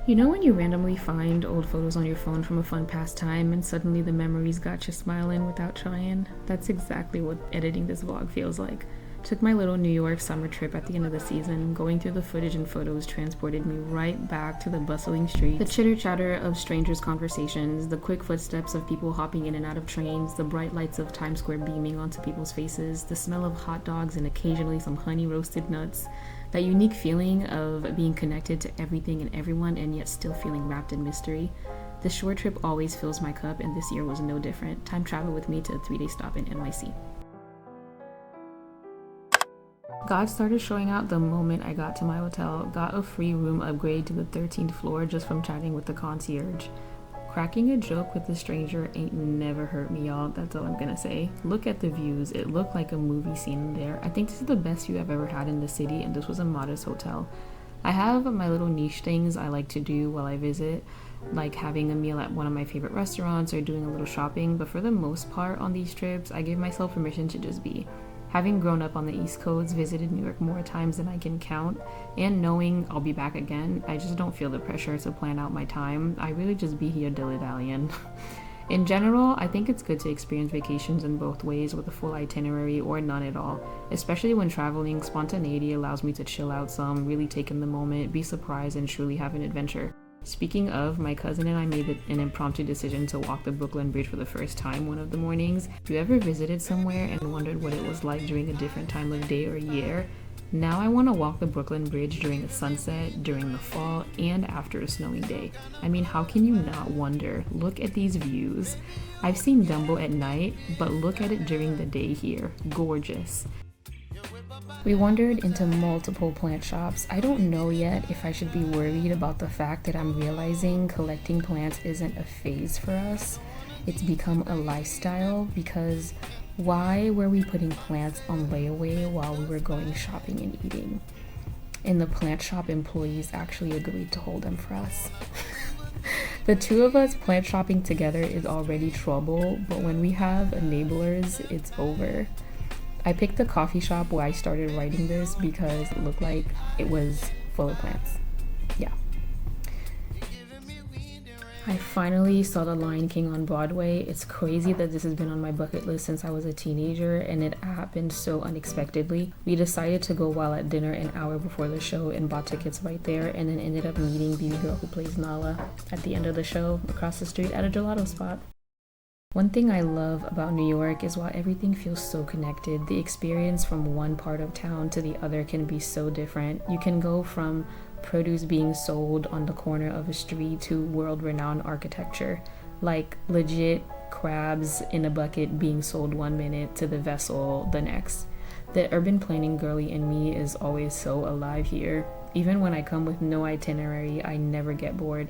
You know when you randomly find old photos on your phone from a fun pastime and suddenly the memories got you smiling without trying? That's exactly what editing this vlog feels like. Took my little New York summer trip at the end of the season. Going through the footage and photos transported me right back to the bustling streets, the chitter-chatter of strangers' conversations, the quick footsteps of people hopping in and out of trains, the bright lights of Times Square beaming onto people's faces, the smell of hot dogs and occasionally some honey roasted nuts. That unique feeling of being connected to everything and everyone and yet still feeling wrapped in mystery. This short trip always fills my cup, and this year was no different. Time travel with me to a 3-day stop in NYC. God started showing out the moment I got to my hotel. Got a free room upgrade to the 13th floor just from chatting with the concierge. Cracking a joke with a stranger ain't never hurt me, y'all. That's all I'm gonna say. Look at the views. It looked like a movie scene there. I think this is the best view I've ever had in the city, and this was a modest hotel. I have my little niche things I like to do while I visit, like having a meal at one of my favorite restaurants or doing a little shopping, but for the most part on these trips, I give myself permission to just be. Having grown up on the East Coast, visited New York more times than I can count, and knowing I'll be back again, I just don't feel the pressure to plan out my time. I really just be here dilly-dallying. In general, I think it's good to experience vacations in both ways, with a full itinerary or none at all. Especially when traveling, spontaneity allows me to chill out some, really take in the moment, be surprised, and truly have an adventure. Speaking of, my cousin and I made an impromptu decision to walk the Brooklyn Bridge for the first time one of the mornings. If you ever visited somewhere and wondered what it was like during a different time of day or year, now I want to walk the Brooklyn Bridge during a sunset, during the fall, and after a snowing day. I mean, how can you not wonder? Look at these views. I've seen Dumbo at night, but look at it during the day here. Gorgeous. We wandered into multiple plant shops. I don't know yet if I should be worried about the fact that I'm realizing collecting plants isn't a phase for us. It's become a lifestyle, because why were we putting plants on layaway while we were going shopping and eating? And the plant shop employees actually agreed to hold them for us. The two of us plant shopping together is already trouble, but when we have enablers, it's over. I picked the coffee shop where I started writing this because it looked like it was full of plants. Yeah. I finally saw The Lion King on Broadway. It's crazy that this has been on my bucket list since I was a teenager, and it happened so unexpectedly. We decided to go while at dinner an hour before the show and bought tickets right there, and then ended up meeting the girl who plays Nala at the end of the show across the street at a gelato spot. One thing I love about New York is while everything feels so connected, the experience from one part of town to the other can be so different. You can go from produce being sold on the corner of a street to world-renowned architecture, like legit crabs in a bucket being sold one minute to the vessel the next. The urban planning girly in me is always so alive here. Even when I come with no itinerary, I never get bored.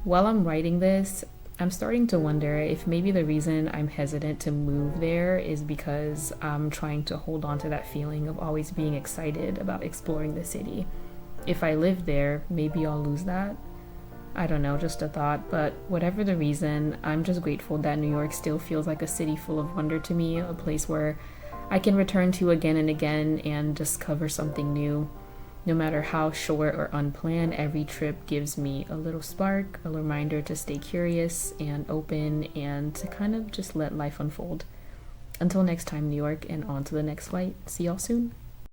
While I'm writing this, I'm starting to wonder if maybe the reason I'm hesitant to move there is because I'm trying to hold on to that feeling of always being excited about exploring the city. If I live there, maybe I'll lose that. I don't know, just a thought, but whatever the reason, I'm just grateful that New York still feels like a city full of wonder to me, a place where I can return to again and again and discover something new. No matter how short or unplanned, every trip gives me a little spark, a reminder to stay curious and open and to kind of just let life unfold. Until next time, New York, and on to the next flight. See y'all soon.